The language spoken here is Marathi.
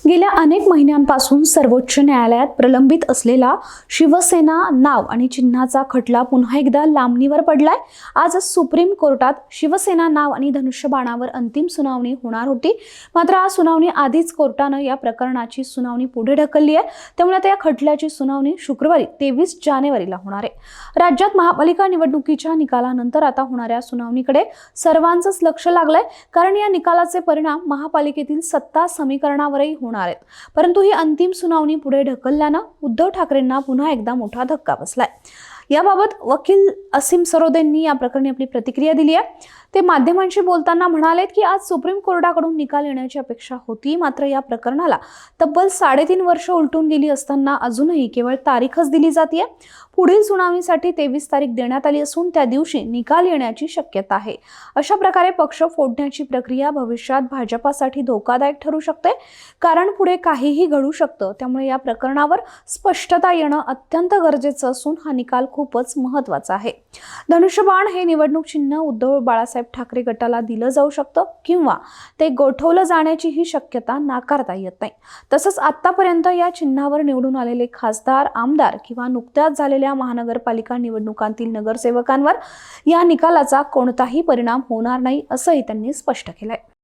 गेल्या अनेक महिन्यांपासून सर्वोच्च न्यायालयात प्रलंबित असलेला शिवसेना नाव आणि चिन्हाचा खटला पुन्हा एकदा लांबणीवर पडलाय। आज सुप्रीम कोर्टात शिवसेना नाव आणि धनुष्यबाणावर अंतिम सुनावणी होणार होती, मात्र आज सुनावणी आधीच कोर्टाने या प्रकरणाची सुनावणी पुढे ढकलली आहे। त्यामुळे आता या खटल्याची सुनावणी शुक्रवारी 23 जानेवारीला होणार आहे। राज्यात महापालिका निवडणुकीच्या निकालानंतर आता होणाऱ्या सुनावणीकडे सर्वांचंच लक्ष लागलंय, कारण या निकालाचे परिणाम महापालिकेतील सत्ता समीकरणावरही होणार आहेत। परंतु ही अंतिम सुनावणी पुढे ढकलल्याने उद्धव ठाकरेंना पुन्हा एकदा मोठा धक्का बसलाय। याबाबत वकील असीम सरोदेंनी या प्रकरणी आपली प्रतिक्रिया दिली आहे। ते माध्यमांशी बोलताना म्हणालेत की आज सुप्रीम कोर्टाकडून निकाल येण्याची अपेक्षा होती, मात्र या प्रकरणाला तब्बल 3.5 वर्ष उलटून गेली असताना अजूनही केवळ तारीखच दिली जाते। पुढील सुनावणीसाठी 23 तारीख देण्यात आली असून त्या दिवशी निकाल येण्याची शक्यता आहे। अशा प्रकारे पक्ष फोडण्याची प्रक्रिया भविष्यात भाजपासाठी धोकादायक ठरू शकते, कारण पुढे काहीही घडू शकतं। त्यामुळे या प्रकरणावर स्पष्टता येणं अत्यंत गरजेचं असून हा निकाल खूपच महत्त्वाचा आहे। धनुष्यबाण हे निवडणूक चिन्ह उद्धव बाळासाहेब ठाकरे गटाला दिलं जाऊ शकतं किंवा ते गोठवलं जाण्याची ही शक्यता नाकारता येत नाही। तसंच आतापर्यंत या चिन्हावर निवडून आलेले खासदार, आमदार किंवा नुकत्याच झालेल्या महानगरपालिका निवडणुकांतील नगरसेवकांवर या निकालाचा कोणताही परिणाम होणार नाही, असंही त्यांनी स्पष्ट केलंय।